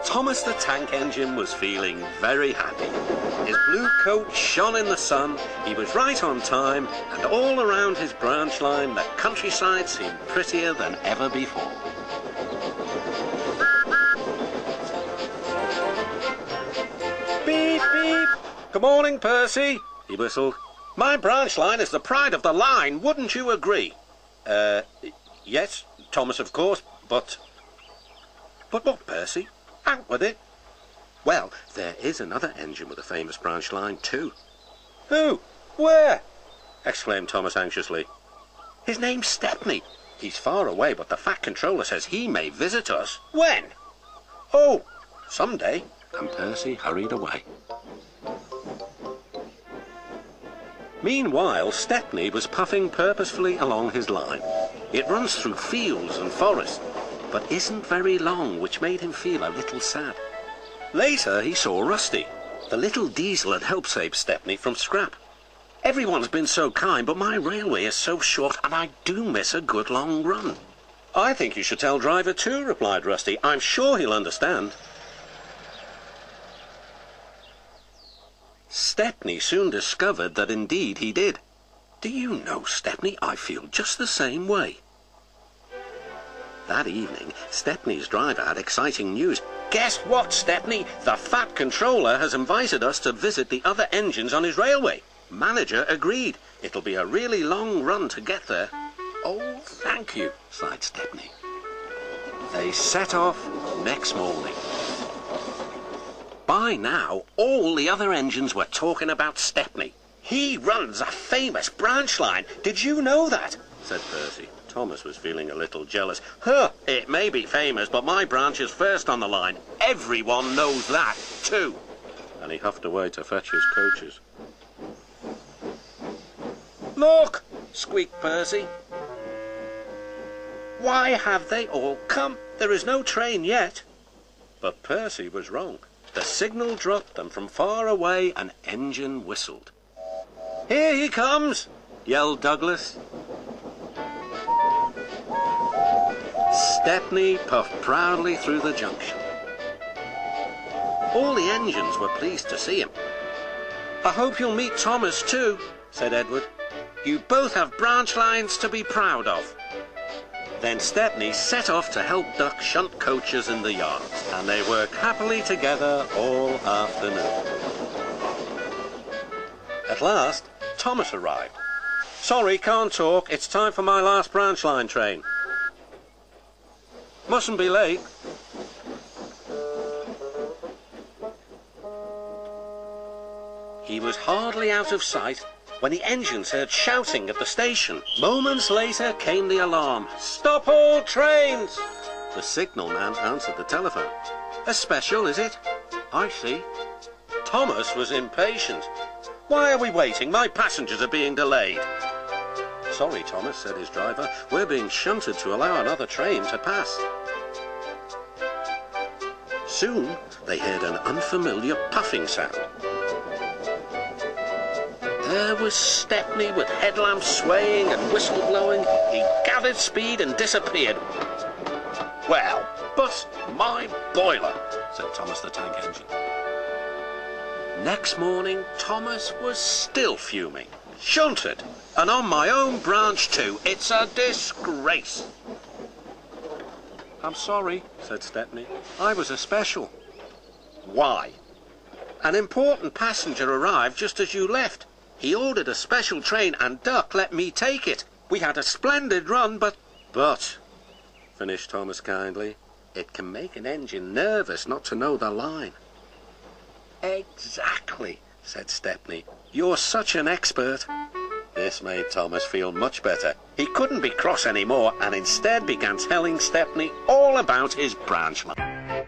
Thomas the Tank Engine was feeling very happy. His blue coat shone in the sun, he was right on time, and all around his branch line the countryside seemed prettier than ever before. Beep, beep! Good morning, Percy, he whistled. My branch line is the pride of the line, wouldn't you agree? Yes, Thomas, of course, but... But what, Percy? Out with it. Well, there is another engine with a famous branch line too. Who? Where? Exclaimed Thomas anxiously. His name's Stepney. He's far away, but the Fat Controller says he may visit us. When? Oh, someday. And Percy hurried away. Meanwhile, Stepney was puffing purposefully along his line. It runs through fields and forests, but isn't very long, which made him feel a little sad. Later, he saw Rusty. The little diesel had helped save Stepney from scrap. Everyone's been so kind, but my railway is so short, and I do miss a good long run. I think you should tell Driver too, replied Rusty. I'm sure he'll understand. Stepney soon discovered that indeed he did. Do you know, Stepney, I feel just the same way. That evening, Stepney's driver had exciting news. Guess what, Stepney? The Fat Controller has invited us to visit the other engines on his railway. Manager agreed. It'll be a really long run to get there. Oh, thank you, sighed Stepney. They set off next morning. By now, all the other engines were talking about Stepney. He runs a famous branch line. Did you know that? Said Percy. Thomas was feeling a little jealous. Huh, it may be famous, but my branch is first on the line. Everyone knows that, too. And he huffed away to fetch his coaches. Look, squeaked Percy. Why have they all come? There is no train yet. But Percy was wrong. The signal dropped, and from far away an engine whistled. Here he comes, yelled Douglas. Stepney puffed proudly through the junction. All the engines were pleased to see him. I hope you'll meet Thomas too, said Edward. You both have branch lines to be proud of. Then Stepney set off to help Duck shunt coaches in the yards, and they worked happily together all afternoon. At last, Thomas arrived. Sorry, can't talk. It's time for my last branch line train. Mustn't be late. He was hardly out of sight when the engines heard shouting at the station. Moments later came the alarm. Stop all trains! The signalman answered the telephone. A special, is it? I see. Thomas was impatient. Why are we waiting? My passengers are being delayed. Sorry, Thomas, said his driver. We're being shunted to allow another train to pass. Soon they heard an unfamiliar puffing sound. There was Stepney with headlamps swaying and whistle blowing. He gathered speed and disappeared. Well, bust my boiler, said Thomas the Tank Engine. Next morning, Thomas was still fuming. Shunted, and on my own branch too. It's a disgrace. I'm sorry, said Stepney. I was a special. Why? An important passenger arrived just as you left. He ordered a special train and Duck let me take it. We had a splendid run, but, finished Thomas kindly, it can make an engine nervous not to know the line. Exactly, said Stepney. You're such an expert. This made Thomas feel much better. He couldn't be cross anymore and instead began telling Stepney all about his branch line.